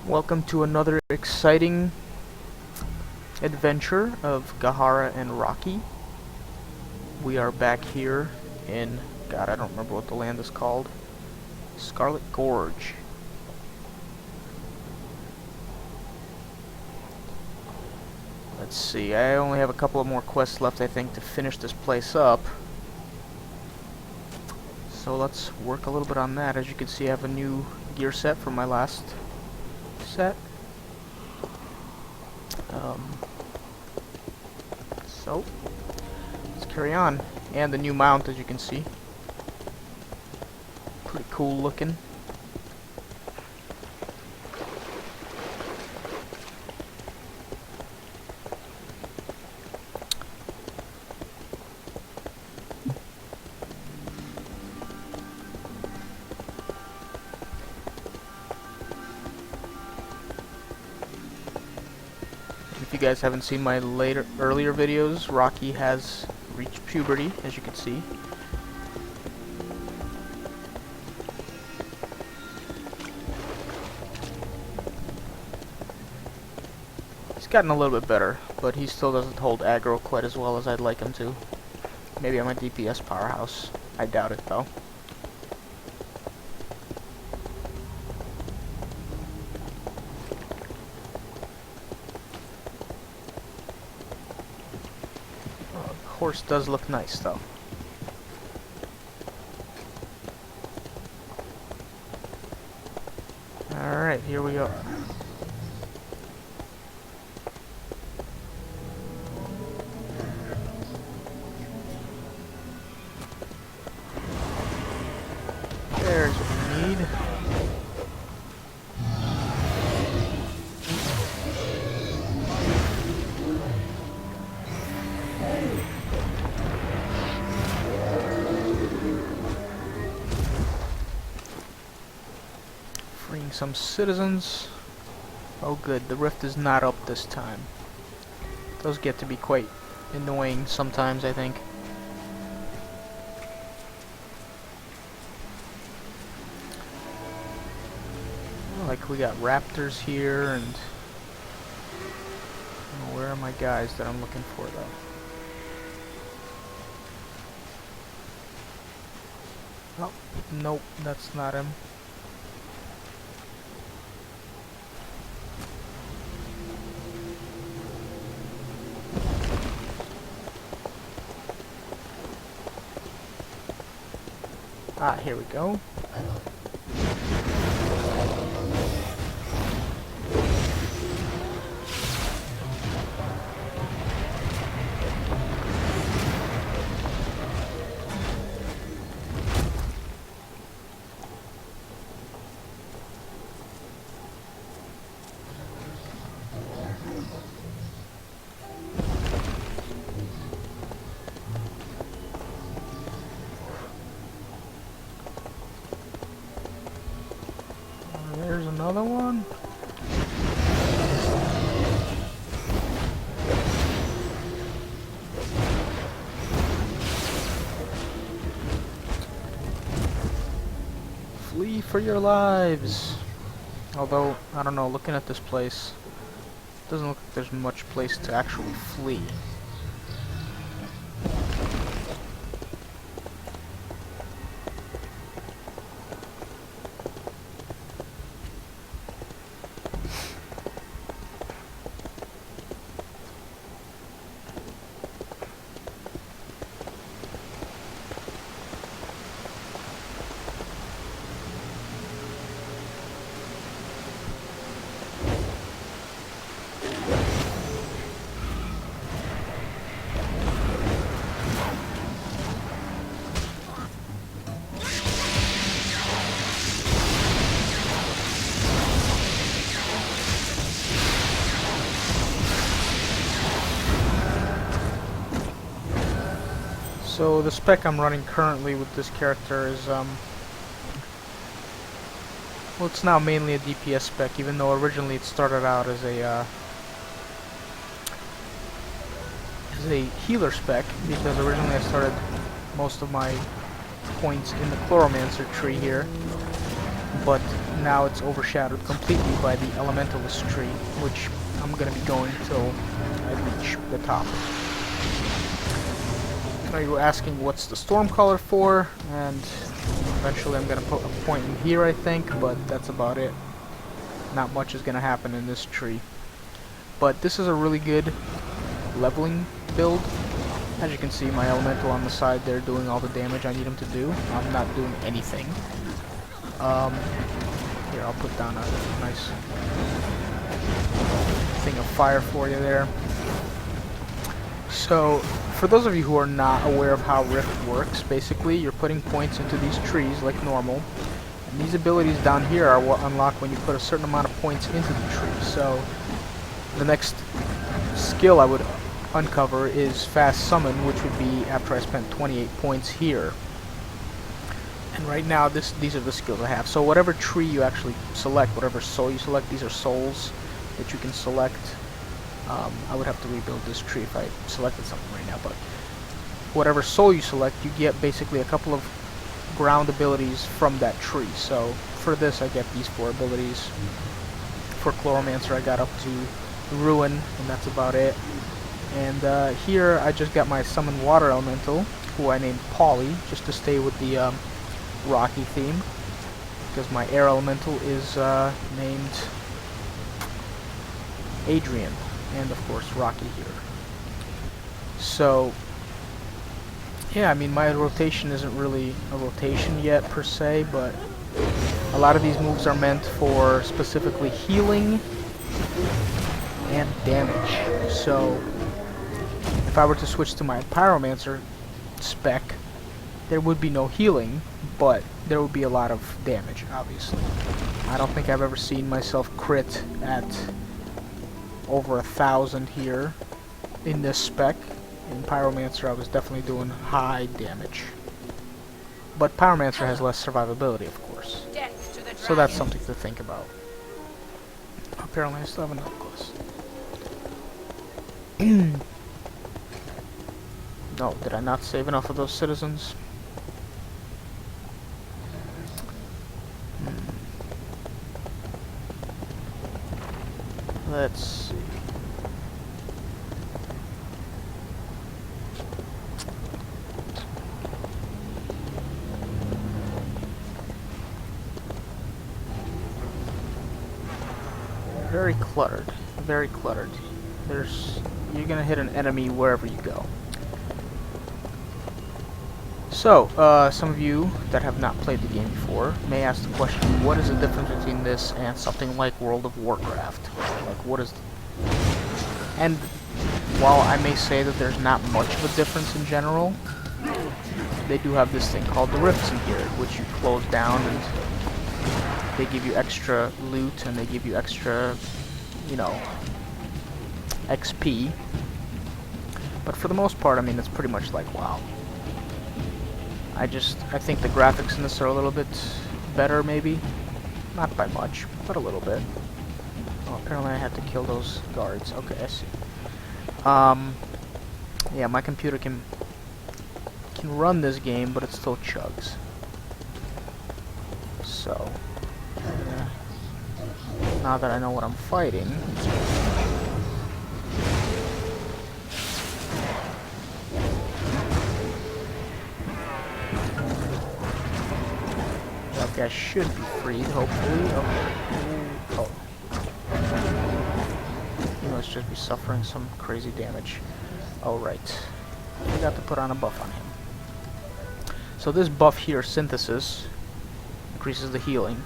Welcome to another exciting adventure of Gahara and Rocky. We are back here in, God, I don't remember what the land is called. Scarlet Gorge. Let's see, I only have a couple of more quests left, I think, to finish this place up. So let's work a little bit on that. As you can see, I have a new gear set from my last set. So let's carry on. And the new mount, as you can see, pretty cool looking. If you guys haven't seen my earlier videos, Rocky has reached puberty, as you can see. He's gotten a little bit better, but he still doesn't hold aggro quite as well as I'd like him to. Maybe I'm a DPS powerhouse. I doubt it, though. Horse does look nice, though. Alright, here we are. There's what we need. Freeing some citizens. Oh good, the rift is not up this time. Those get to be quite annoying sometimes, I think. Like we got raptors here, and oh, where are my guys that I'm looking for though? Oh, nope, that's not him. Ah, here we go. There's another one. Flee for your lives. Although, I don't know, looking at this place, doesn't look like there's much place to actually flee. So the spec I'm running currently with this character is, well, it's now mainly a DPS spec, even though originally it started out as a healer spec, because originally I started most of my points in the Pyromancer tree here. but now it's overshadowed completely by the Elementalist tree, which I'm going to be going till I reach the top. Now you were asking what's the storm color for, and eventually I'm going to put a point in here, I think, but that's about it. Not much is going to happen in this tree. But this is a really good leveling build. As you can see, my elemental on the side there doing all the damage I need him to do. I'm not doing anything. Here, I'll put down a nice thing of fire for you there. So, for those of you who are not aware of how Rift works, basically you're putting points into these trees like normal. And these abilities down here are what unlock when you put a certain amount of points into the tree. So, the next skill I would uncover is Fast Summon, which would be after I spent 28 points here. And right now, these are the skills I have. So whatever tree you actually select, whatever soul you select, these are souls that you can select. I would have to rebuild this tree if I selected something right now, but whatever soul you select, you get basically a couple of ground abilities from that tree. So for this, I get these 4 abilities. For Pyromancer, I got up to Ruin, and that's about it. And here I just got my Summon Water Elemental, who I named Polly, just to stay with the Rocky theme, because my Air Elemental is named Adrian, and of course Rocky here. So, yeah, I mean, my rotation isn't really a rotation yet per se, but a lot of these moves are meant for specifically healing and damage. So if I were to switch to my Pyromancer spec, there would be no healing, but there would be a lot of damage, obviously. I don't think I've ever seen myself crit at over 1,000 here in this spec. In Pyromancer, I was definitely doing high damage. But Pyromancer has less survivability, of course. So that's something to think about. Apparently I still have another necklace. No, did I not save enough of those citizens? Let's see. Very cluttered. Very cluttered. You're gonna hit an enemy wherever you go. So, some of you that have not played the game before may ask the question, what is the difference between this and something like World of Warcraft? Like, what is... And while I may say that there's not much of a difference in general, they do have this thing called the rifts in here, which you close down and they give you extra loot and they give you extra, you know, XP. But for the most part, I mean, it's pretty much like WoW. I think the graphics in this are a little bit better, maybe. Not by much, but a little bit. Oh, apparently I had to kill those guards. Okay, I see. Yeah, my computer can run this game, but it still chugs. So, now that I know what I'm fighting... That guy should be freed, hopefully. Oh. He must just be suffering some crazy damage. Alright. We got to put on a buff on him. So this buff here, Synthesis, increases the healing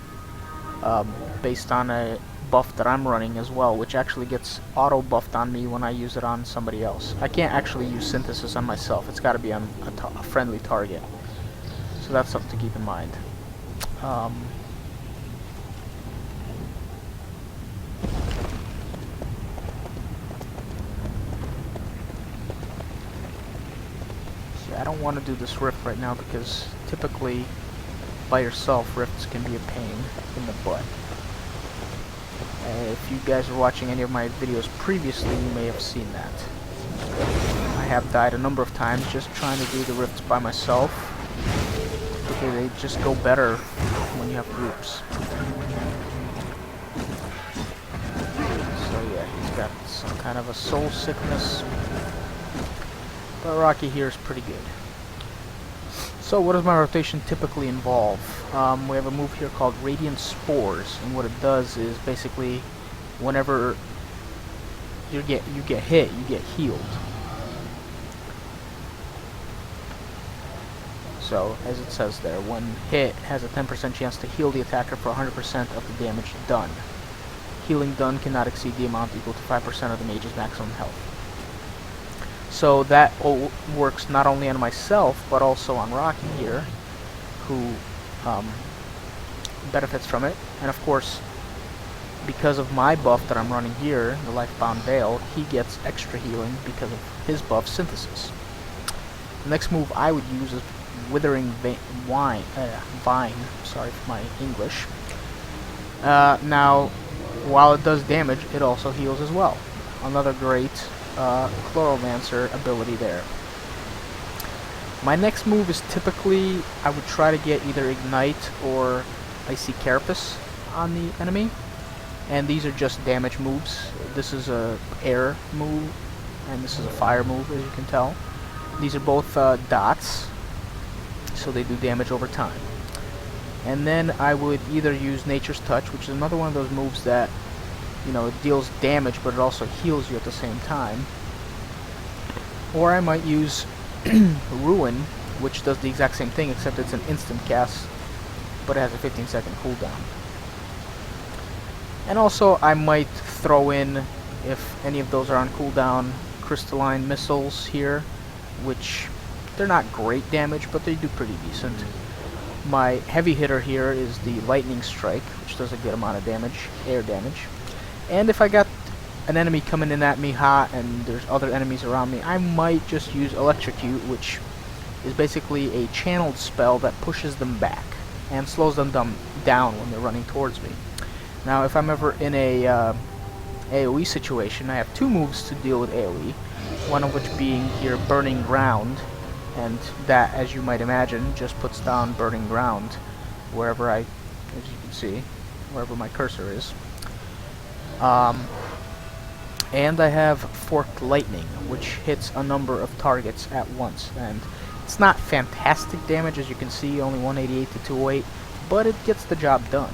based on a buff that I'm running as well, which actually gets auto-buffed on me when I use it on somebody else. I can't actually use Synthesis on myself. It's got to be on a friendly target. So that's something to keep in mind. See, I don't want to do this rift right now because typically by yourself rifts can be a pain in the butt. If you guys are watching any of my videos previously, you may have seen that. I have died a number of times just trying to do the rifts by myself. basically they just go better when you have groups. So yeah, he's got some kind of a soul sickness. But Rocky here is pretty good. So what does my rotation typically involve? We have a move here called Radiant Spores, and what it does is basically whenever you get hit, you get healed. So, as it says there, when hit, has a 10% chance to heal the attacker for 100% of the damage done. Healing done cannot exceed the amount equal to 5% of the mage's maximum health. So that works not only on myself, but also on Rocky here, who benefits from it. And of course, because of my buff that I'm running here, the Lifebound Veil, he gets extra healing because of his buff Synthesis. The next move I would use is Withering Vine, sorry for my English. Now, while it does damage, it also heals as well. Another great Chloromancer ability there. My next move is typically, I would try to get either Ignite or Icy Carapace on the enemy. And these are just damage moves. This is a air move, and this is a fire move, as you can tell. These are both dots, so they do damage over time. And then I would either use Nature's Touch, which is another one of those moves that, you know, it deals damage, but it also heals you at the same time. Or I might use Ruin, which does the exact same thing, except it's an instant cast, but it has a 15-second cooldown. And also, I might throw in, if any of those are on cooldown, Crystalline Missiles here, which they're not great damage, but they do pretty decent. My heavy hitter here is the Lightning Strike, which does a good amount of damage, air damage. And if I got an enemy coming in at me hot and there's other enemies around me, I might just use Electrocute, which is basically a channeled spell that pushes them back and slows them down when they're running towards me. Now, if I'm ever in a AoE situation, I have two moves to deal with AoE, one of which being here Burning Ground, and that, as you might imagine, just puts down Burning Ground wherever as you can see, wherever my cursor is. And I have Forked Lightning, which hits a number of targets at once, and it's not fantastic damage, as you can see, only 188 to 208, but it gets the job done.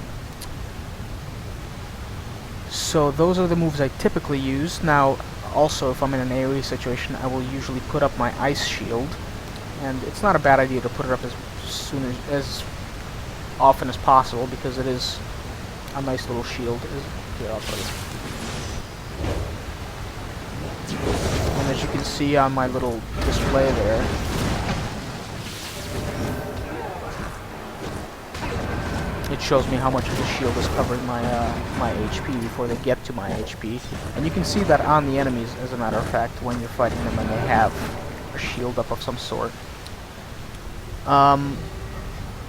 So those are the moves I typically use. Now, also, if I'm in an AoE situation, I will usually put up my Ice Shield, and it's not a bad idea to put it up as often as possible, because it is a nice little shield. Here, I'll put it. And as you can see on my little display there, it shows me how much of the shield is covering my my HP before they get to my HP. And you can see that on the enemies, as a matter of fact, when you're fighting them and they have a shield up of some sort.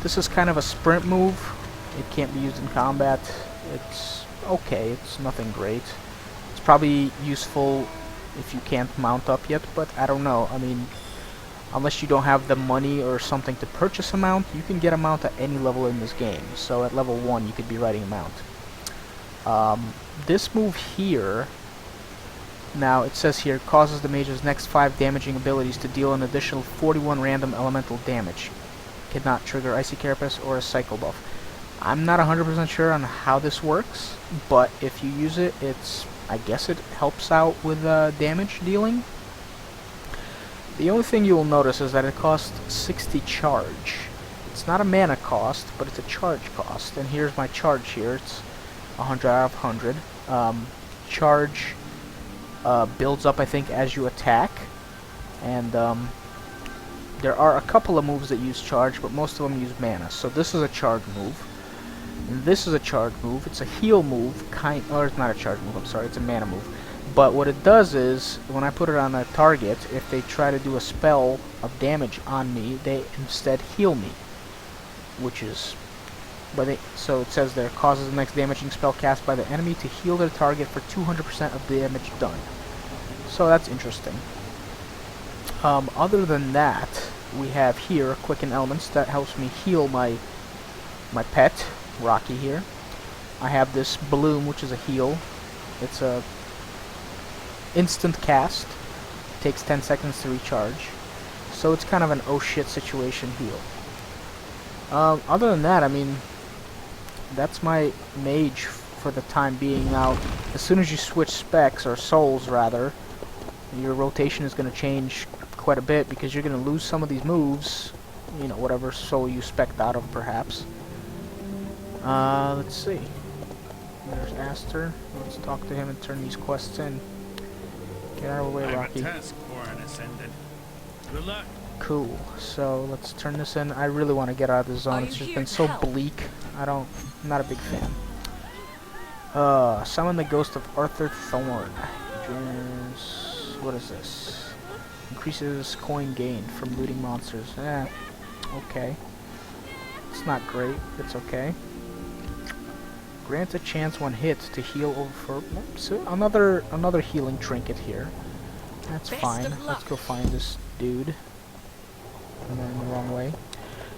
This is kind of a sprint move. It can't be used in combat. It's okay, it's nothing great. It's probably useful if you can't mount up yet, but I don't know. I mean, unless you don't have the money or something to purchase a mount, you can get a mount at any level in this game. So at level 1 you could be riding a mount. This move here, now it says here, causes the mage's next 5 damaging abilities to deal an additional 41 random elemental damage. Cannot trigger Icy Carapace or a Cycle buff. I'm not 100% sure on how this works, but if you use it, I guess it helps out with damage dealing. The only thing you will notice is that it costs 60 charge. It's not a mana cost, but it's a charge cost. And here's my charge here. It's 100 out of 100. Charge builds up, I think, as you attack. And there are a couple of moves that use charge, but most of them use mana. So this is a charge move. And this is a charge move. It's a heal move, or it's not a charge move, I'm sorry, it's a mana move. But what it does is, when I put it on a target, if they try to do a spell of damage on me, they instead heal me. Which is, so it says there, causes the next damaging spell cast by the enemy to heal their target for 200% of the damage done. So that's interesting. Other than that, we have here Quicken Elements that helps me heal my pet, Rocky here. I have this Bloom, which is a heal. It's a instant cast. Takes 10 seconds to recharge. So it's kind of an oh shit situation heal. Other than that, I mean, that's my mage for the time being. Now, as soon as you switch specs, or souls rather, your rotation is going to change quite a bit because you're going to lose some of these moves, you know, whatever soul you spec'd out of perhaps. Let's see. There's Aster. Let's talk to him and turn these quests in. Get out of the way, Rocky. I have a task for an ascendant. Good luck. Cool. So let's turn this in. I really want to get out of the zone. It's just been so bleak. I'm not a big fan. Summon the ghost of Arthur Thorn. What is this? Increases coin gained from looting monsters. Okay. It's not great. It's okay. Grants a chance when hit to heal over for so another healing trinket here. That's fine. Let's go find this dude. And then the wrong way.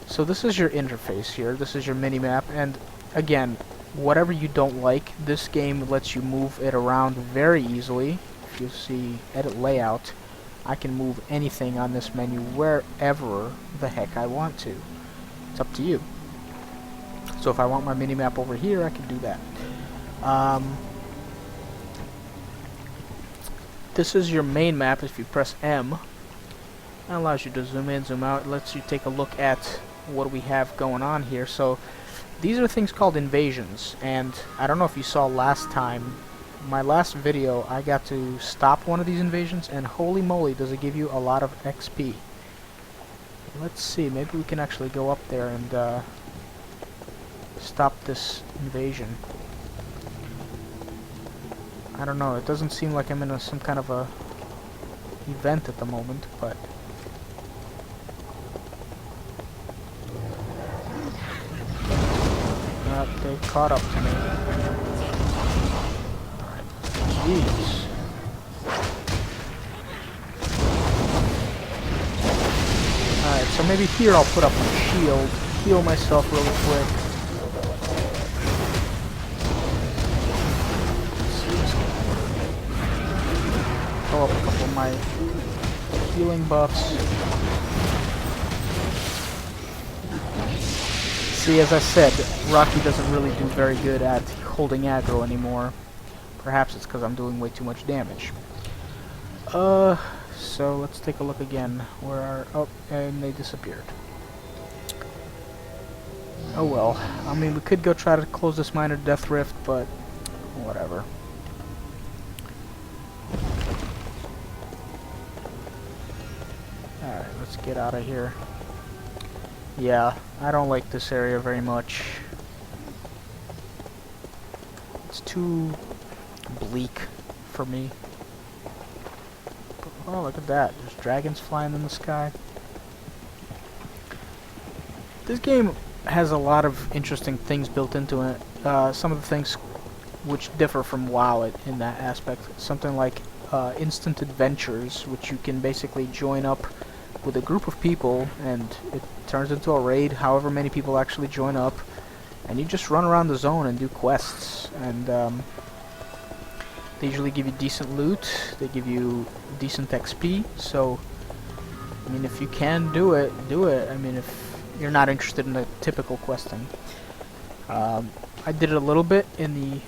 So this is your interface here. This is your mini-map, and again, whatever you don't like, this game lets you move it around very easily. If you see edit layout, I can move anything on this menu wherever the heck I want to. It's up to you. So if I want my mini-map over here, I can do that. This is your main map. If you press M, it allows you to zoom in, zoom out. It lets you take a look at what we have going on here. So these are things called invasions, and I don't know if you saw last time, my last video, I got to stop one of these invasions, and holy moly, does it give you a lot of XP. Let's see, maybe we can actually go up there and stop this invasion. I don't know, it doesn't seem like I'm in some kind of a event at the moment, but they caught up to me. Alright, jeez. Alright, so maybe here I'll put up my shield, heal myself really quick. Pull up a couple of my healing buffs. See, as I said, Rocky doesn't really do very good at holding aggro anymore. Perhaps it's because I'm doing way too much damage. So let's take a look again. Where are... oh, and they disappeared. Oh well. I mean, we could go try to close this minor death rift, but whatever. Alright, let's get out of here. Yeah, I don't like this area very much. It's too bleak for me. But, oh, look at that. There's dragons flying in the sky. This game has a lot of interesting things built into it. Some of the things which differ from WoW in that aspect. Something like instant adventures, which you can basically join up with a group of people, and it turns into a raid, however many people actually join up, and you just run around the zone and do quests, and they usually give you decent loot, they give you decent XP, so I mean, if you can do it, do it. I mean, if you're not interested in the typical questing. I did it a little bit in the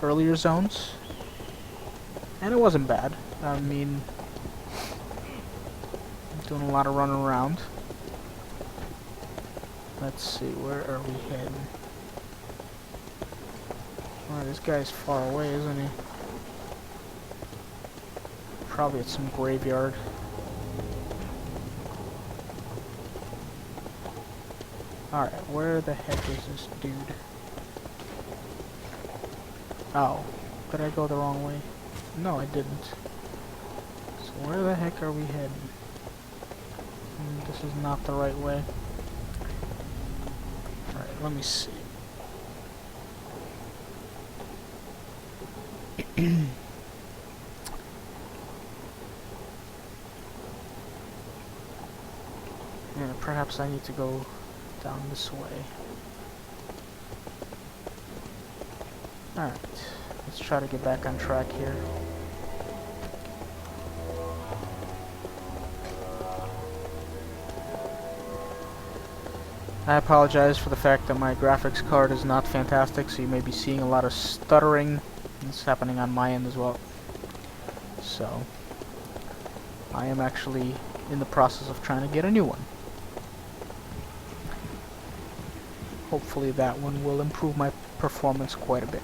earlier zones, and it wasn't bad. I mean, doing a lot of running around. Let's see, where are we heading? Oh, this guy's far away, isn't he? Probably at some graveyard. Alright, where the heck is this dude? Oh, did I go the wrong way? No, I didn't. So where the heck are we heading? This is not the right way. Alright, let me see. perhaps I need to go down this way. Alright, let's try to get back on track here. I apologize for the fact that my graphics card is not fantastic, so you may be seeing a lot of stuttering. It's happening on my end as well. So, I am actually in the process of trying to get a new one. Hopefully that one will improve my performance quite a bit.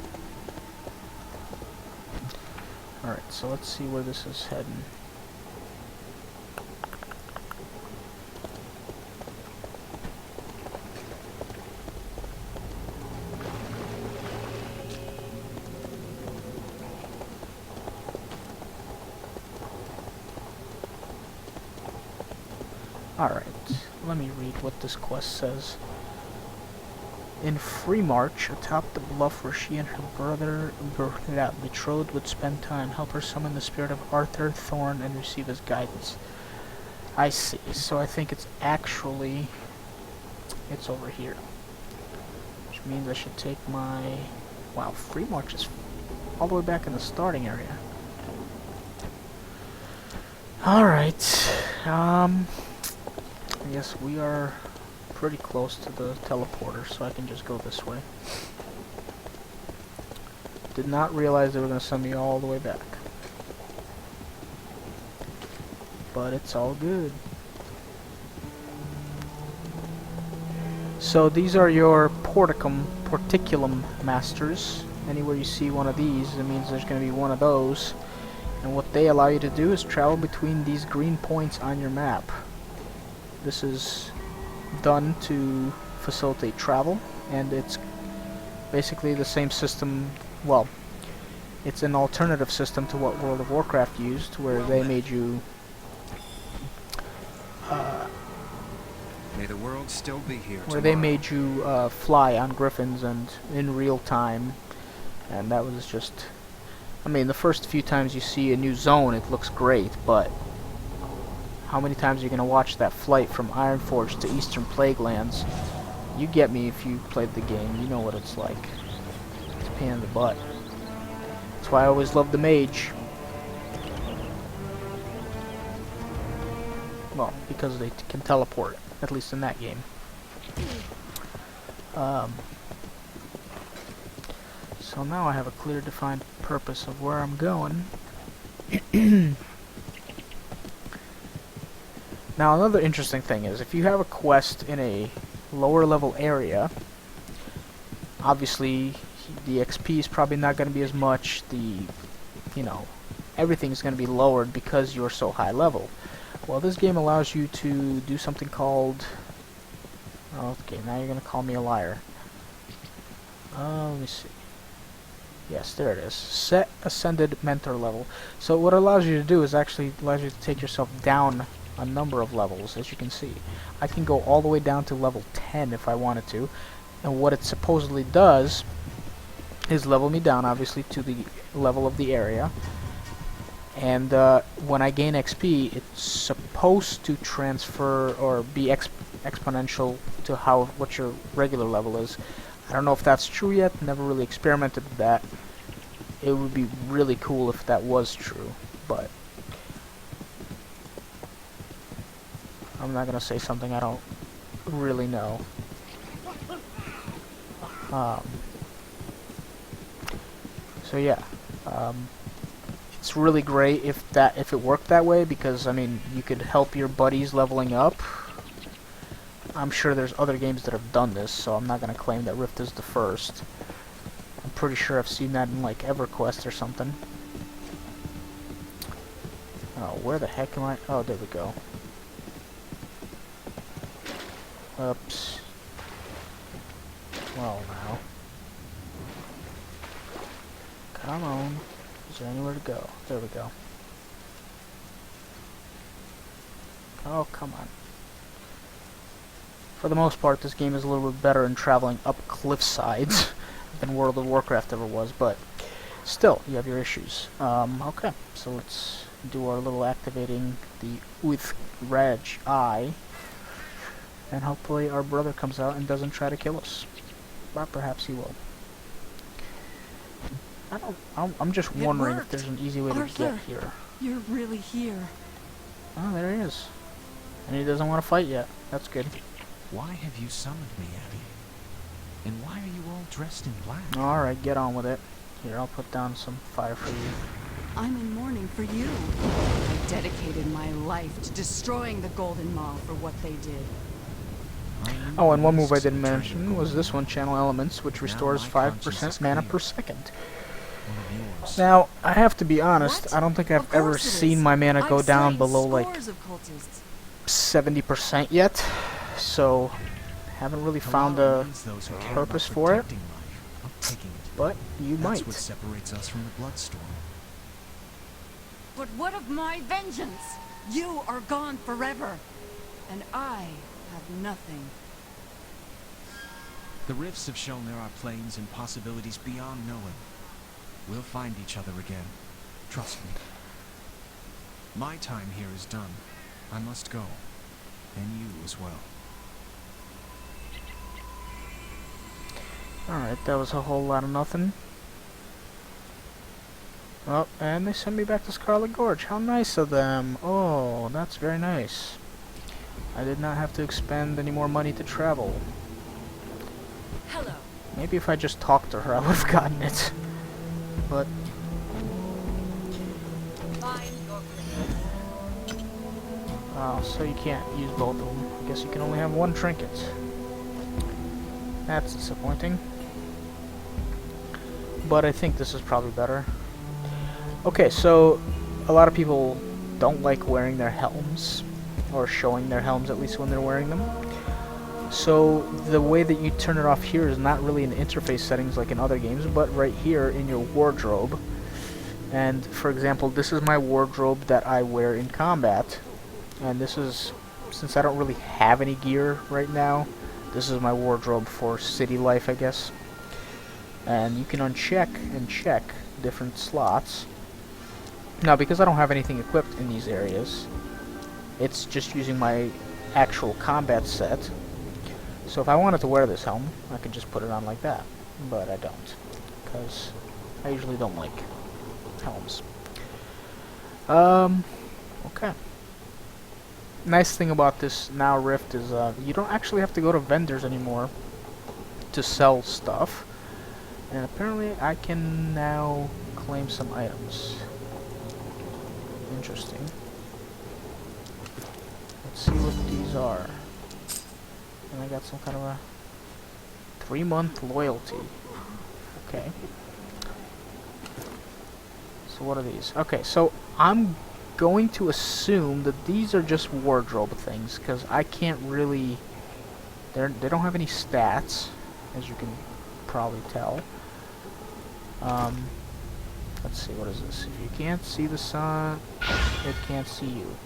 Alright, so let's see where this is heading. Alright, let me read what this quest says. In Free March, atop the bluff where she and her brother betrothed would spend time, help her summon the spirit of Arthur Thorne and receive his guidance. I see, so I think it's actually... it's over here. Which means I should take my... wow, Free March is all the way back in the starting area. Alright, I guess we are pretty close to the teleporter, so I can just go this way. Did not realize they were going to send me all the way back. But it's all good. So these are your porticulum masters. Anywhere you see one of these, it means there's going to be one of those. And what they allow you to do is travel between these green points on your map. This is done to facilitate travel, and it's basically the same system. Well, it's an alternative system to what World of Warcraft used, where they made you may the world still be here where they made you fly on griffins and in real time, and that was just, I mean, the first few times you see a new zone it looks great, but how many times are you going to watch that flight from Ironforge to Eastern Plaguelands? You get me if you played the game. You know what it's like. It's a pain in the butt. That's why I always loved the mage. Well, because they can teleport, at least in that game. So now I have a clear defined purpose of where I'm going. Now another interesting thing is, if you have a quest in a lower level area, obviously the XP is probably not going to be as much, everything's going to be lowered because you're so high level. Well, this game allows you to do something called, okay, now you're going to call me a liar. Let me see. Yes, there it is. Set Ascended Mentor level. So what it allows you to do is actually allows you to take yourself down a number of levels, as you can see. I can go all the way down to level 10 if I wanted to, and what it supposedly does is level me down, obviously, to the level of the area, and when I gain XP, it's supposed to transfer or be exponential to what your regular level is. I don't know if that's true yet, never really experimented with that. It would be really cool if that was true, but I'm not gonna say something I don't really know. So yeah, it's really great if it worked that way, because I mean you could help your buddies leveling up. I'm sure there's other games that have done this, so I'm not gonna claim that Rift is the first. I'm pretty sure I've seen that in like EverQuest or something. Oh, where the heck am I? Oh, there we go. Oops. Well, now. Come on. Is there anywhere to go? There we go. Oh, come on. For the most part, this game is a little bit better in traveling up cliff sides than World of Warcraft ever was, but still, you have your issues. Okay, so let's do our little activating the Uth Raj Eye. And hopefully our brother comes out and doesn't try to kill us. But perhaps he will. I'm just wondering if there's an easy way to get here. You're really here. Oh, there he is. And he doesn't want to fight yet. That's good. Why have you summoned me, Abby? And why are you all dressed in black? Alright, get on with it. Here, I'll put down some fire for you. I'm in mourning for you. I dedicated my life to destroying the Golden Maw for what they did. Oh, and one move I didn't mention was this one, Channel Elements, which restores 5% mana per second. Now, I have to be honest, What? I don't think I've Of ever course it seen is. my mana go I've down slain below like scores of cultists. 70% yet, so haven't really found a purpose for it, but you That's might. what separates us from the Bloodstorm. But what of my vengeance? You are gone forever, and I have nothing. The rifts have shown there are planes and possibilities beyond knowing. We'll find each other again. Trust me. My time here is done. I must go. And you as well. Alright, that was a whole lot of nothing. Oh, and they sent me back to Scarlet Gorge. How nice of them. Oh, that's very nice. I did not have to expend any more money to travel. Hello. Maybe if I just talked to her, I would have gotten it. But Find your place. oh, so you can't use both of them. I guess you can only have one trinket. That's disappointing. But I think this is probably better. Okay, so a lot of people don't like wearing their helms, or showing their helms at least when they're wearing them. So the way that you turn it off here is not really in interface settings like in other games, but right here in your wardrobe. And for example, this is my wardrobe that I wear in combat, and this is, since I don't really have any gear right now, this is my wardrobe for city life, I guess. And you can uncheck and check different slots. Now, because I don't have anything equipped in these areas, it's just using my actual combat set. So if I wanted to wear this helm, I could just put it on like that. But I don't, because I usually don't like helms. Okay. Nice thing about this now Rift is you don't actually have to go to vendors anymore to sell stuff. And apparently I can now claim some items. Interesting. Let's see what these are. And I got some kind of a 3-month loyalty. Okay. So what are these? Okay, so I'm going to assume that these are just wardrobe things, because I can't really... They don't have any stats, as you can probably tell. Let's see, what is this? If you can't see the sun, it can't see you.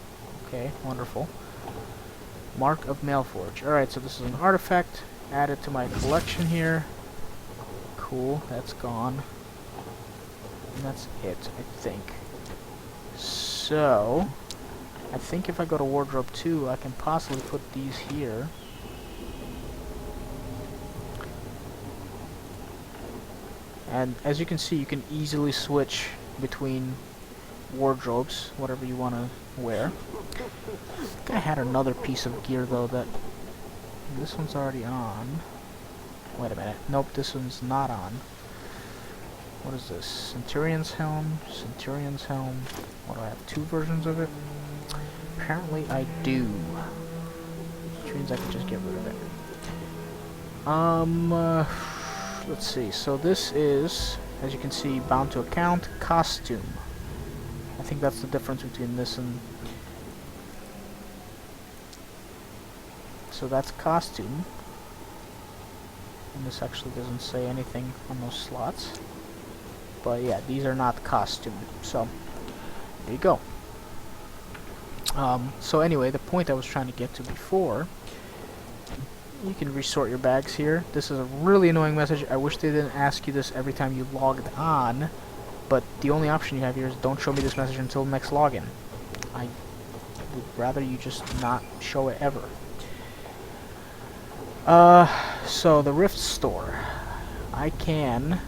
Okay, wonderful. Mark of Mailforge. Alright, so this is an artifact. Add it to my collection here. Cool, that's gone. And that's it, I think. So, I think if I go to Wardrobe 2, I can possibly put these here. And as you can see, you can easily switch between wardrobes, whatever you want to wear. I think I had another piece of gear though that... This one's already on. Wait a minute. Nope, this one's not on. What is this? Centurion's Helm? Centurion's Helm. What do I have? 2 versions of it? Apparently I do. Which means I can just get rid of it. Let's see. So this is, as you can see, bound to account, costume. I think that's the difference between this and... So that's costume. And this actually doesn't say anything on those slots. But yeah, these are not costume. So, there you go. So anyway, the point I was trying to get to before... You can resort your bags here. This is a really annoying message. I wish they didn't ask you this every time you logged on. But the only option you have here is don't show me this message until next login. I would rather you just not show it ever. So the Rift store. I can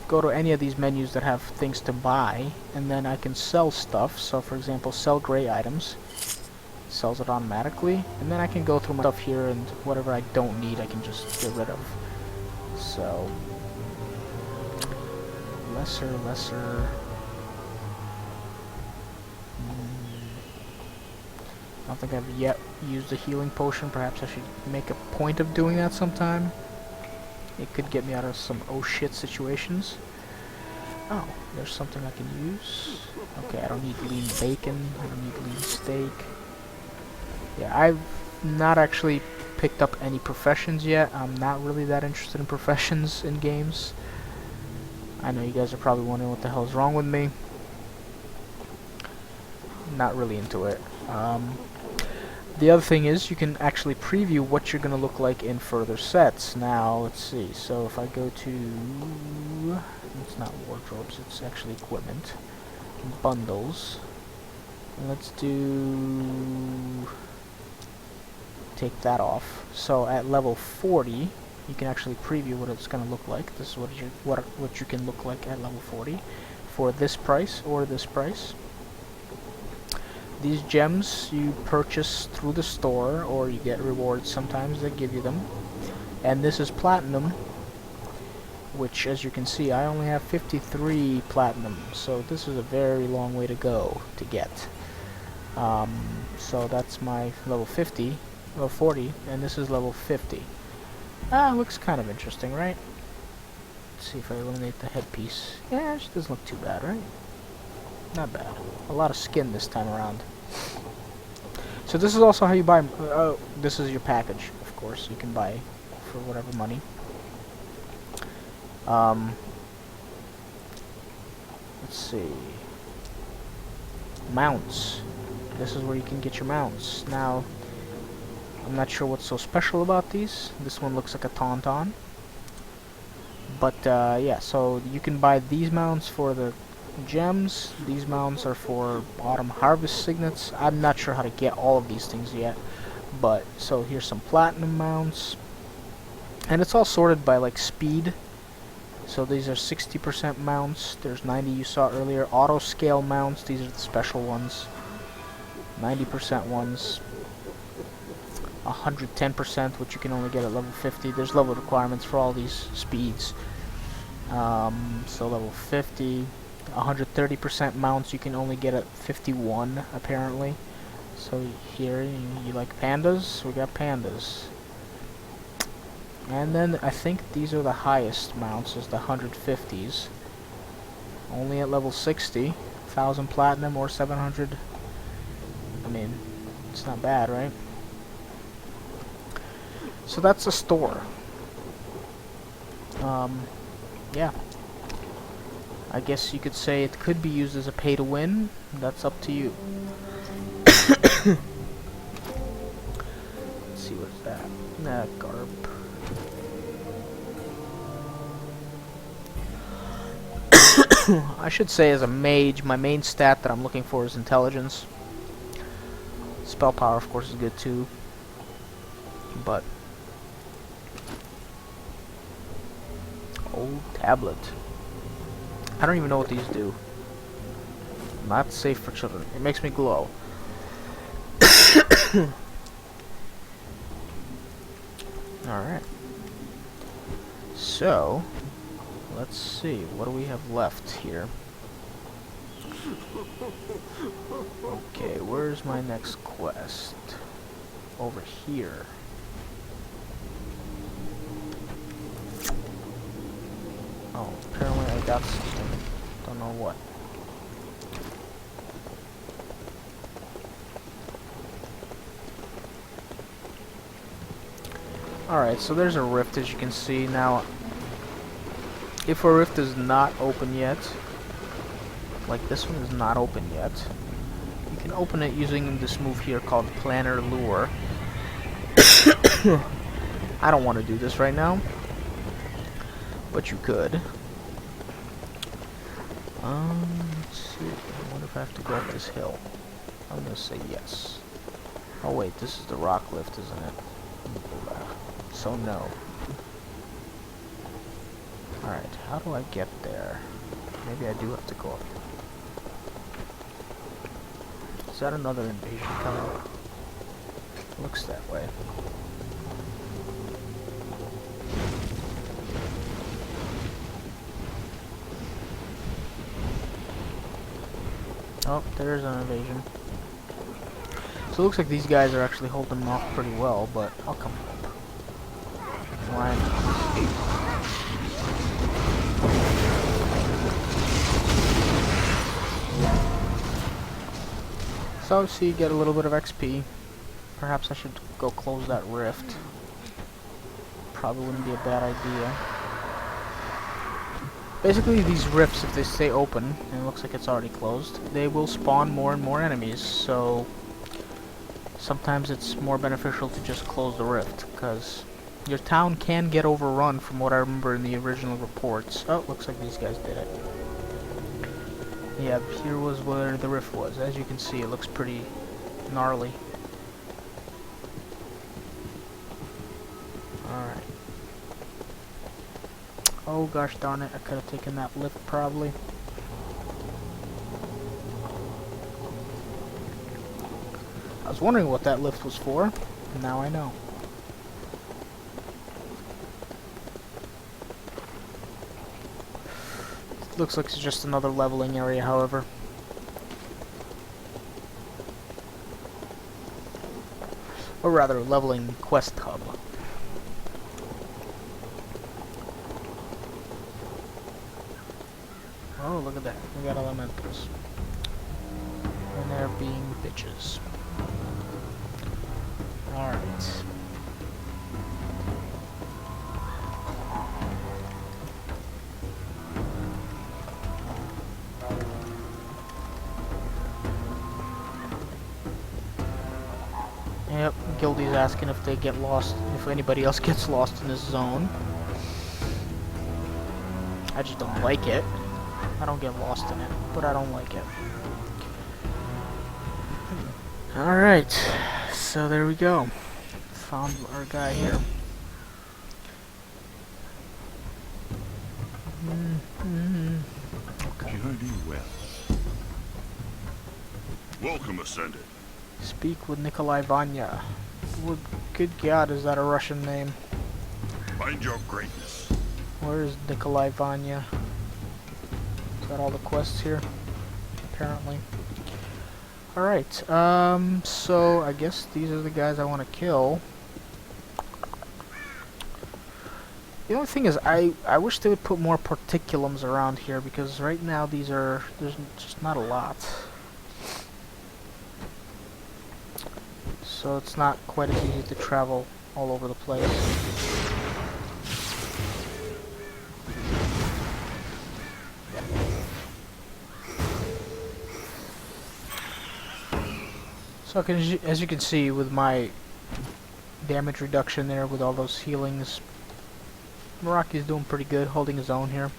go to any of these menus that have things to buy, and then I can sell stuff. So for example, sell gray items. Sells it automatically, and then I can go through my stuff here, and whatever I don't need I can just get rid of. So lesser. I don't think I've yet used a healing potion. Perhaps I should make a point of doing that sometime. It could get me out of some oh shit situations. Oh, there's something I can use. Okay, I don't need lean bacon. I don't need lean steak. Yeah, I've not actually picked up any professions yet. I'm not really that interested in professions in games. I know you guys are probably wondering what the hell is wrong with me. Not really into it. The other thing is you can actually preview what you're going to look like in further sets. Now, let's see. So if I go to... It's not wardrobes, it's actually equipment. Bundles. And let's do... Take that off. So at level 40, you can actually preview what it's going to look like. This is what you can look like at level 40 for this price or this price. These gems you purchase through the store, or you get rewards sometimes that give you them. And this is platinum, which, as you can see, I only have 53 platinum, so this is a very long way to go to get. So that's my level 50. Level 40, and this is level 50. Looks kind of interesting, right? Let's see if I eliminate the headpiece. Yeah, it doesn't look too bad, right? Not bad. A lot of skin this time around. So this is also how you buy... this is your package, of course. You can buy for whatever money. Let's see. Mounts. This is where you can get your mounts. Now... I'm not sure what's so special about these. This one looks like a tauntaun. But, yeah, so you can buy these mounts for the gems. These mounts are for autumn harvest signets. I'm not sure how to get all of these things yet. But, so here's some platinum mounts. And it's all sorted by, like, speed. So these are 60% mounts. There's 90 you saw earlier. Auto scale mounts. These are the special ones. 90% ones. 110%, which you can only get at level 50. There's level requirements for all these speeds. So level 50, 130% mounts you can only get at 51, apparently. So here, you like pandas? We got pandas. And then I think these are the highest mounts, is the 150s. Only at level 60, 1000 platinum or 700. I mean, it's not bad, right? So that's a store. Yeah. I guess you could say it could be used as a pay-to-win. That's up to you. Let's see, what's that? Nah, garb. I should say, as a mage, my main stat that I'm looking for is intelligence. Spell power, of course, is good too. But old tablet. I don't even know what these do. Not safe for children. It makes me glow. Alright. So, let's see. What do we have left here? Okay, where's my next quest? Over here. Oh, apparently I got something. Don't know what. Alright, so there's a rift, as you can see. Now, if a rift is not open yet, like this one is not open yet, you can open it using this move here called Planner Lure. I don't want to do this right now, but you could. Let's see. I wonder if I have to go up this hill. I'm gonna say yes. Oh wait, this is the rock lift, isn't it? So no. Alright, how do I get there? Maybe I do have to go up here. Is that another invasion coming? Looks that way. Oh, there's an invasion. So it looks like these guys are actually holding them off pretty well, but I'll come up. Why not? So, see, you get a little bit of XP. Perhaps I should go close that rift. Probably wouldn't be a bad idea. Basically, these rifts, if they stay open, and it looks like it's already closed, they will spawn more and more enemies, so sometimes it's more beneficial to just close the rift, because your town can get overrun from what I remember in the original reports. Oh, looks like these guys did it. Yeah, here was where the rift was. As you can see, it looks pretty gnarly. Alright. Oh gosh darn it, I could have taken that lift probably. I was wondering what that lift was for, and now I know. Looks like it's just another leveling area, however. Or rather, leveling quest hub. Oh, look at that. We got elementals. And they're being bitches. Alright. Yep, Gildy's asking if they get lost, if anybody else gets lost in this zone. I just don't like it. I don't get lost in it, but I don't like it. Alright, so there we go. Found our guy here. Okay. Journey well. Welcome, Ascended. Speak with Nikolai Vanya. Good God, is that a Russian name? Find your greatness. Where is Nikolai Vanya? Is that all the quests here? Apparently. Alright, so I guess these are the guys I want to kill. The only thing is, I wish they would put more particulums around here, because right now there's just not a lot. So it's not quite as easy to travel all over the place. So as you can see with my damage reduction there, with all those healings, Meraki's doing pretty good, holding his own here.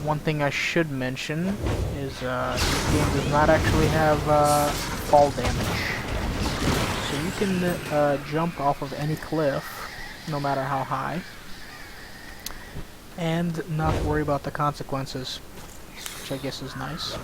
One thing I should mention is this game does not actually have fall damage. So you can jump off of any cliff, no matter how high, and not worry about the consequences, which I guess is nice.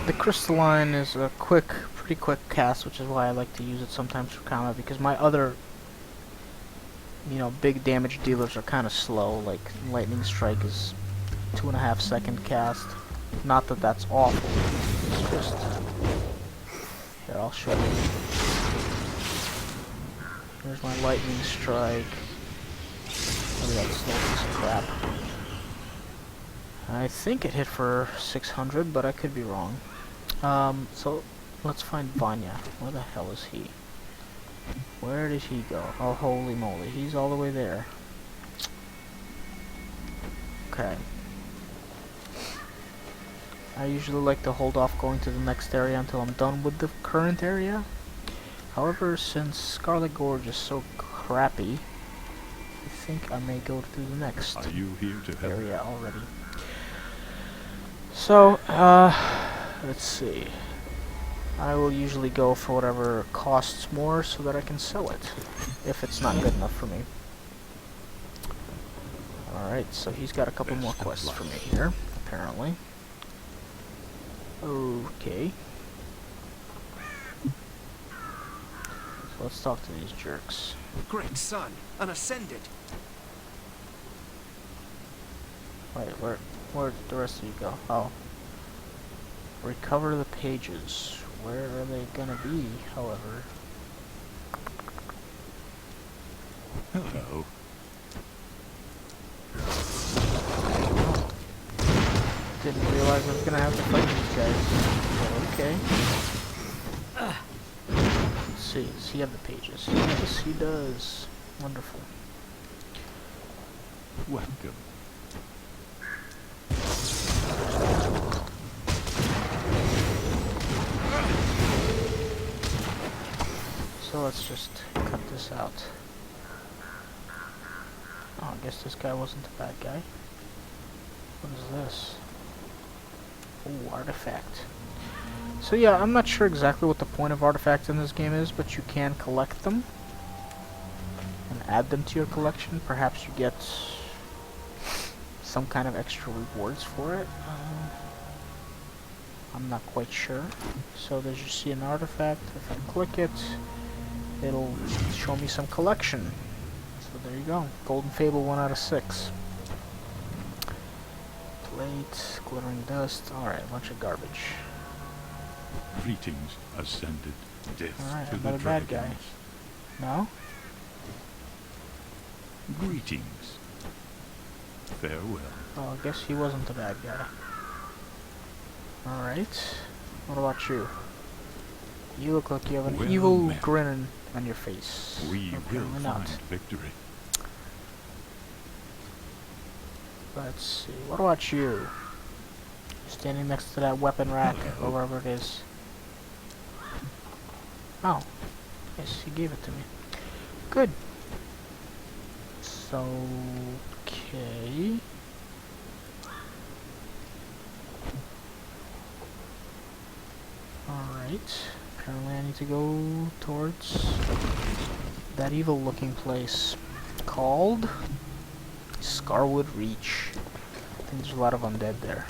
The crystalline is a pretty quick cast, which is why I like to use it sometimes for combat, because my other, big damage dealers are kind of slow. Like lightning strike is 2.5 second cast. Not that that's awful. It's just here. I'll show you. Here's my lightning strike. Look at that slow piece of crap. I think it hit for 600, but I could be wrong. So let's find Vanya. Where the hell is he? Where did he go? Oh, holy moly. He's all the way there. Okay. I usually like to hold off going to the next area until I'm done with the current area. However, since Scarlet Gorge is so crappy, I think I may go to the next Are you here to help? area already. So, let's see. I will usually go for whatever costs more so that I can sell it, if it's not good enough for me. Alright, so he's got a couple more quests for me here, apparently. Okay. So let's talk to these jerks. Great son, an ascended. Wait, where'd the rest of you go? Oh. Recover the pages. Where are they gonna be, however? Hello. Didn't realize I was gonna have to fight these guys. But okay. Let's see, does he have the pages? Yes, he does. Wonderful. Welcome. So let's just cut this out. Oh, I guess this guy wasn't the bad guy. What is this? Oh, artifact. So yeah, I'm not sure exactly what the point of artifacts in this game is, but you can collect them and add them to your collection. Perhaps you get some kind of extra rewards for it. I'm not quite sure. So there's, you see an artifact. If I click it, it'll show me some collection. So there you go. Golden Fable 1 out of 6. Plate, glittering dust. Alright, a bunch of garbage. Greetings, ascended. Death Alright, to the another bad guy. dragons. No? Greetings. Farewell. Oh, I guess he wasn't the bad guy. Alright. What about you? You look like you have an Well evil met. grin on your face. We will Apparently find victory. Let's see. What about you? Standing next to that weapon rack, Hello. or wherever it is. Oh. Yes, he gave it to me. Good. So, okay. Alright. Apparently I need to go towards that evil looking place called Scarlet Reach. I think there's a lot of undead there.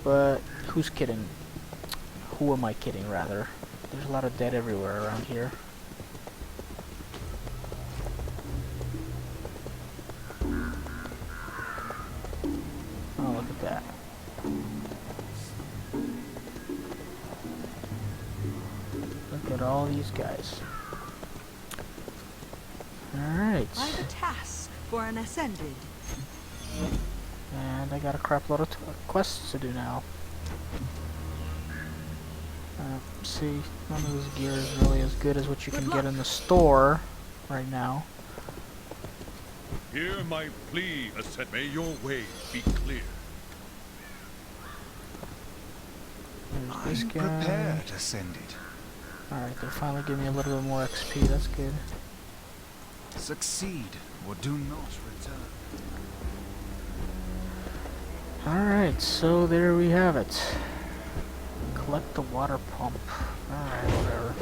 But who's kidding? Who am I kidding, rather? There's a lot of dead everywhere around here. Oh, look at that. Look at all these guys. Alright. I've a task for an ascended. And I got a crap load of quests to do now. See, none of this gear is really as good as what you can get in the store right now. Hear my plea, ascended. May your way be clear. There's this guy. Prepared, ascended. Alright, they're finally giving me a little bit more XP, that's good. Succeed or do not return. Alright, so there we have it. Collect the water pump. Alright, whatever.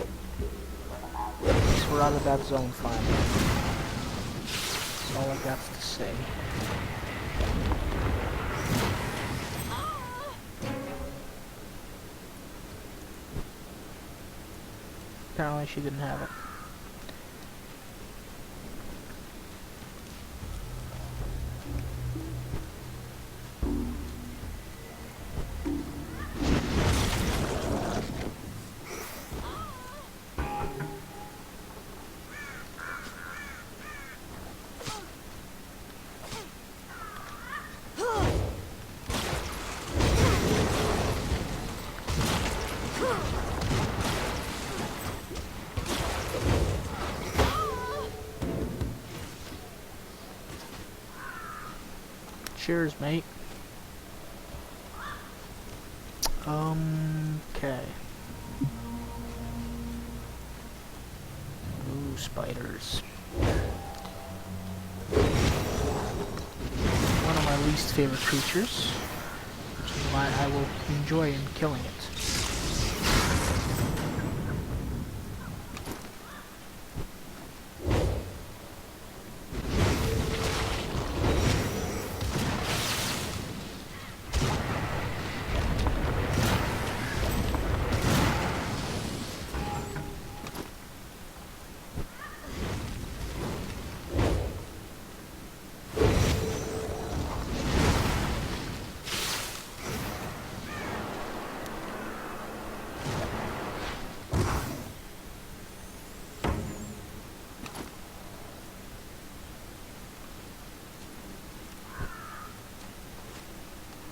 At least we're out of that zone finally. That's all I got to say. apparently she didn't have it. Cheers, mate. Okay. Ooh, spiders. One of my least favorite creatures, which is why I will enjoy in killing it.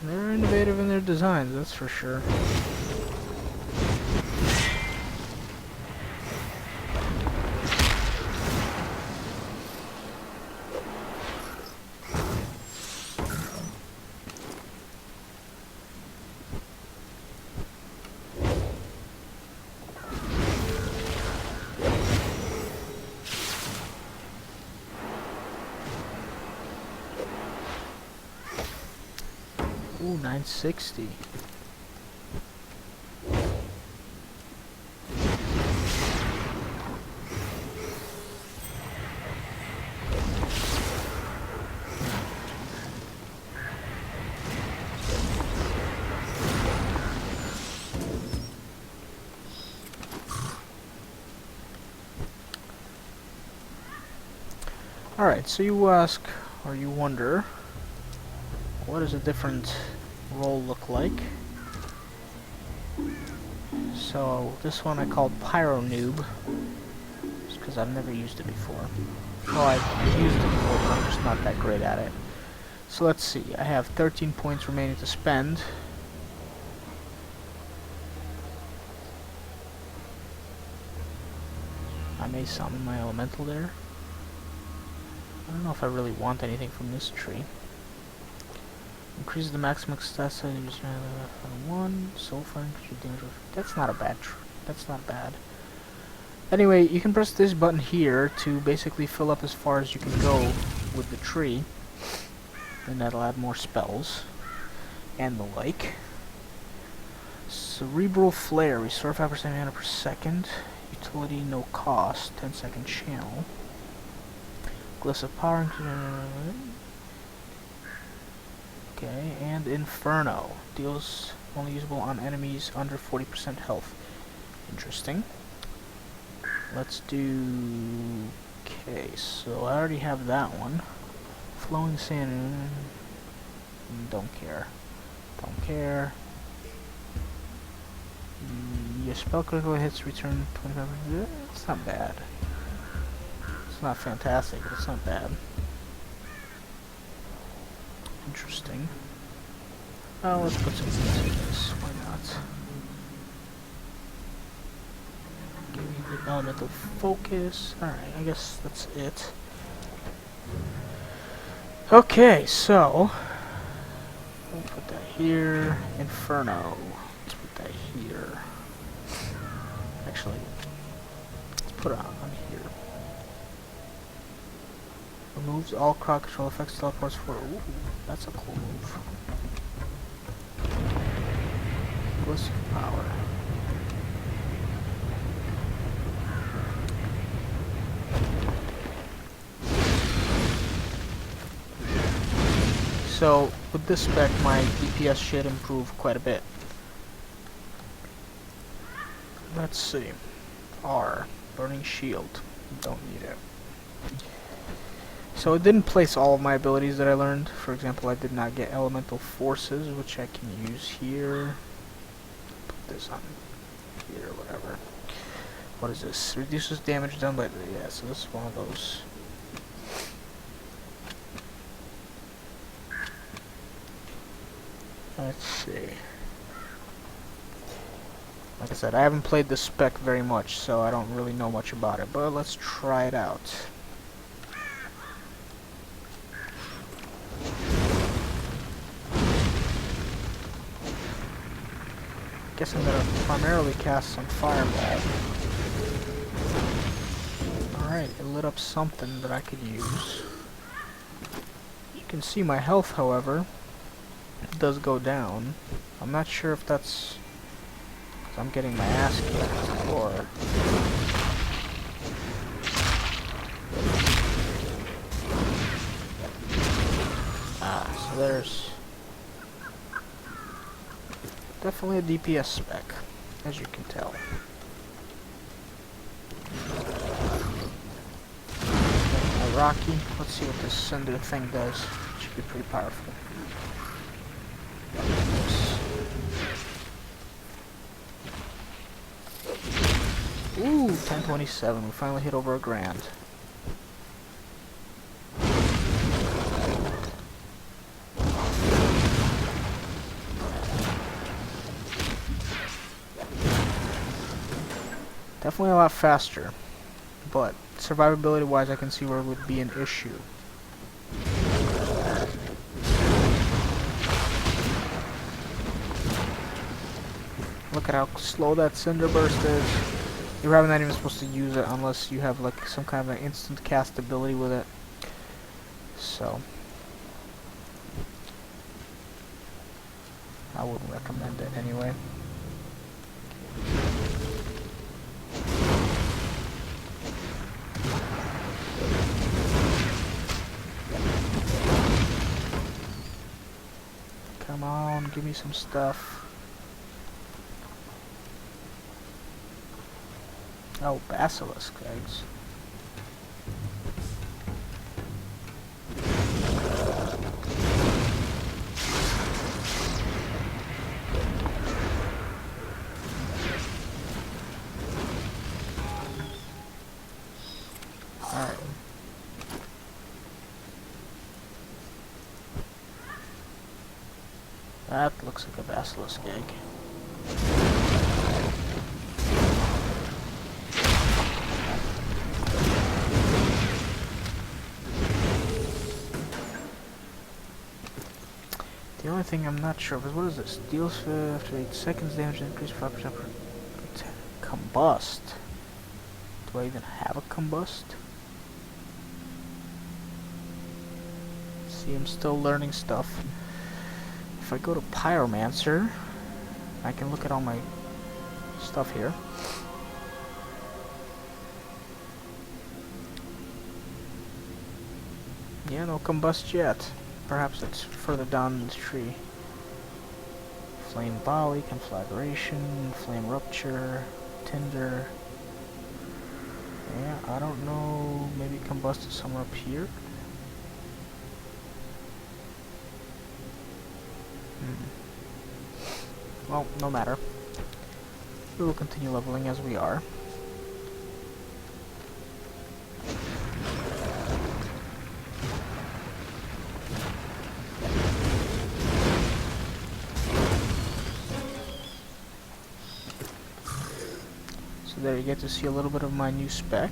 They're innovative in their designs, that's for sure. Ooh, 960. Alright, so you ask, or you wonder, what does a different role look like? So this one I called Pyro Noob, just because I've never used it before. Well, I've used it before, but I'm just not that great at it. So let's see, I have 13 points remaining to spend. I may summon my elemental there. I don't know if I really want anything from this tree. Increases the maximum stats of one soul fire. That's not a bad. That's not bad. Anyway, you can press this button here to basically fill up as far as you can go with the tree, and that'll add more spells and the like. Cerebral Flare, restore 5% mana per second. Utility no cost, 10-second channel. Glyphs of Power. Okay, and Inferno. Deals only usable on enemies under 40% health. Interesting. Let's do... Okay, so I already have that one. Flowing Sand... Don't care. Don't care. Your spell critical hits return 25%. It's not bad. It's not fantastic, but it's not bad. Interesting. Oh, let's put some things in this. Why not? Give me the elemental focus. Alright, I guess that's it. Okay, so... we'll put that here. Inferno. Let's put that here. Actually, let's put it on here. Removes all crowd control effects, teleports for... Ooh, that's a cool move. Ballistic power. So, with this spec, my DPS should improve quite a bit. Let's see. R. Burning Shield. Don't need it. So it didn't place all of my abilities that I learned. For example, I did not get Elemental Forces, which I can use here. Put this on here, whatever. What is this? Reduces damage done by the... Yeah, so this is one of those. Let's see. Like I said, I haven't played the spec very much, so I don't really know much about it. But let's try it out. Guess I'm gonna primarily cast some Fireball. Alright, it lit up something that I could use. You can see my health, however, does go down. I'm not sure if that's because I'm getting my ass kicked, or... so there's... definitely a DPS spec, as you can tell. Rocky. Let's see what this Cinder thing does. It should be pretty powerful. Ooh, 1027. We finally hit over $1,000. Definitely a lot faster, but survivability wise I can see where it would be an issue. Look at how slow that Cinder Burst is. You're probably not even supposed to use it unless you have like some kind of an instant cast ability with it. So I wouldn't recommend it anyway. Come on, give me some stuff. Oh, Basilisk eggs. Alright. That looks like a Basilisk egg. The only thing I'm not sure of is, what is this? Deals after 8 seconds damage, increase 5% per combust. Do I even have a combust? See, I'm still learning stuff. If I go to Pyromancer, I can look at all my stuff here. Yeah, no combust yet. Perhaps it's further down in the tree. Flame volley, conflagration, flame rupture, tinder. Yeah, I don't know. Maybe combust is somewhere up here. Well, no matter. We will continue leveling as we are. So there you get to see a little bit of my new spec.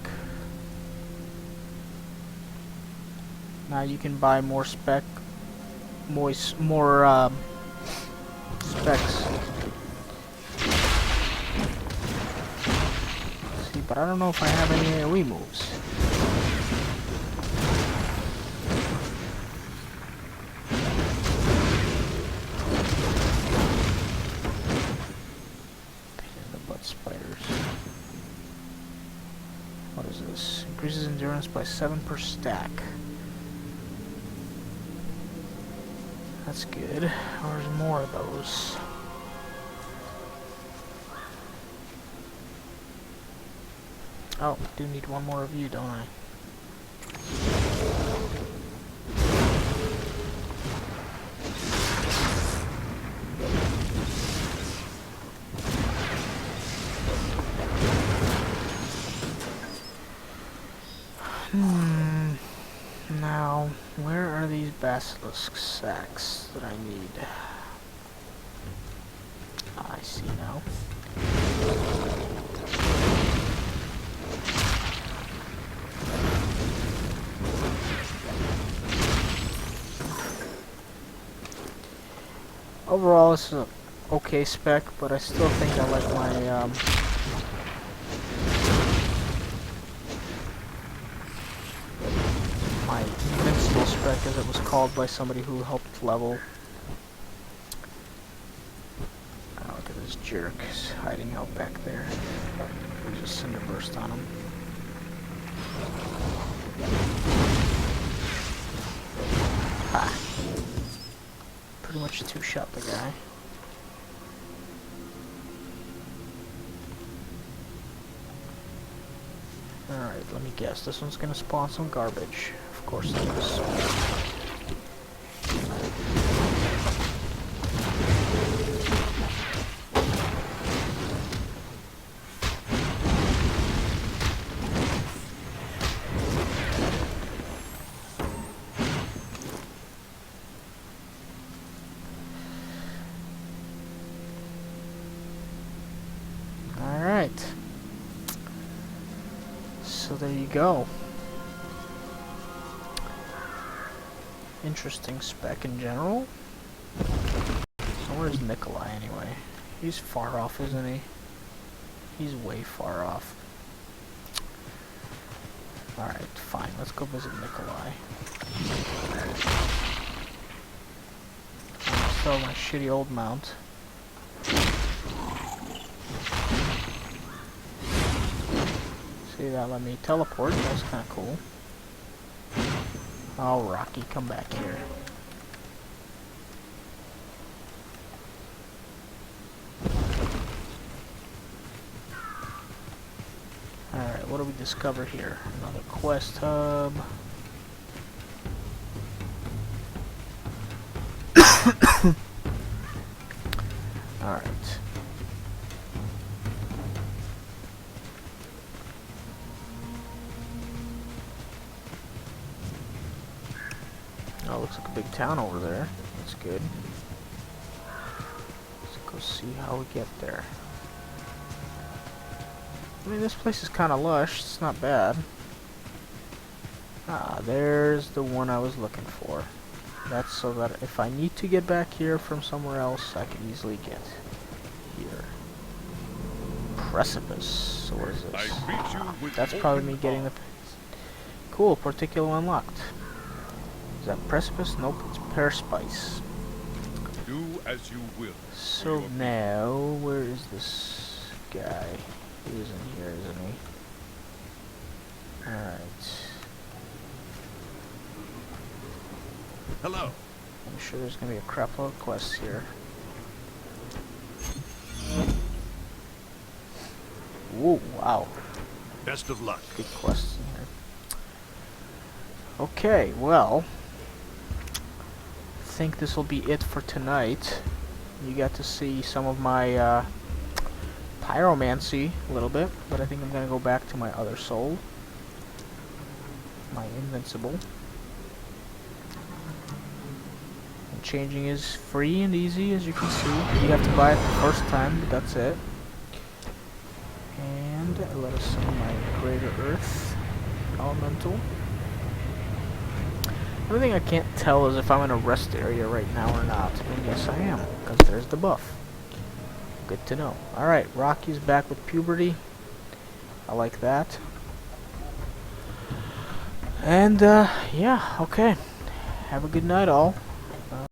Now you can buy more spec, more specs. See, but I don't know if I have any AoE moves. Pain in the butt spiders. What is this? Increases endurance by 7 per stack. That's good. There's more of those. Oh, do need one more of you, don't I? Now, where are these basilisk sacks that I need? I see now. Overall, this is a okay spec, but I still think I like my invincible spec, as it was called by somebody who helped level. Oh, look at this jerk, he's hiding out back there. There's a cinder burst on him. Ha! Pretty much two-shot the guy. Alright, let me guess. This one's gonna spawn some garbage. Of course it is. Alright. So there you go. Interesting spec in general. So where's Nikolai anyway? He's far off, isn't he? He's way far off. Alright, fine. Let's go visit Nikolai. I'll sell my shitty old mount. See, that let me teleport. That's kind of cool. Oh, Rocky, come back here. Alright, what do we discover here? Another quest hub. Alright. Oh, looks like a big town over there. That's good. Let's go see how we get there. I mean, this place is kind of lush. It's not bad. Ah, there's the one I was looking for. That's so that if I need to get back here from somewhere else, I can easily get here. Precipice. So what is this? That's probably me getting the... Cool, particular unlocked. Is that precipice? Nope, it's pear spice. Do as you will. So now, where is this guy? He isn't here, isn't he? Alright. Hello. I'm sure there's gonna be a crap load of quests here. Whoa, wow. Best of luck. Good quests in here. Okay, well, I think this will be it for tonight. You got to see some of my pyromancy a little bit, but I think I'm gonna go back to my other soul, my invincible. And changing is free and easy, as you can see. You have to buy it the first time, but that's it. And let us see my greater earth elemental. The only thing I can't tell is if I'm in a rest area right now or not. And yes, I am, because there's the buff. Good to know. Alright, Rocky's back with puberty. I like that. And, yeah, okay. Have a good night, all.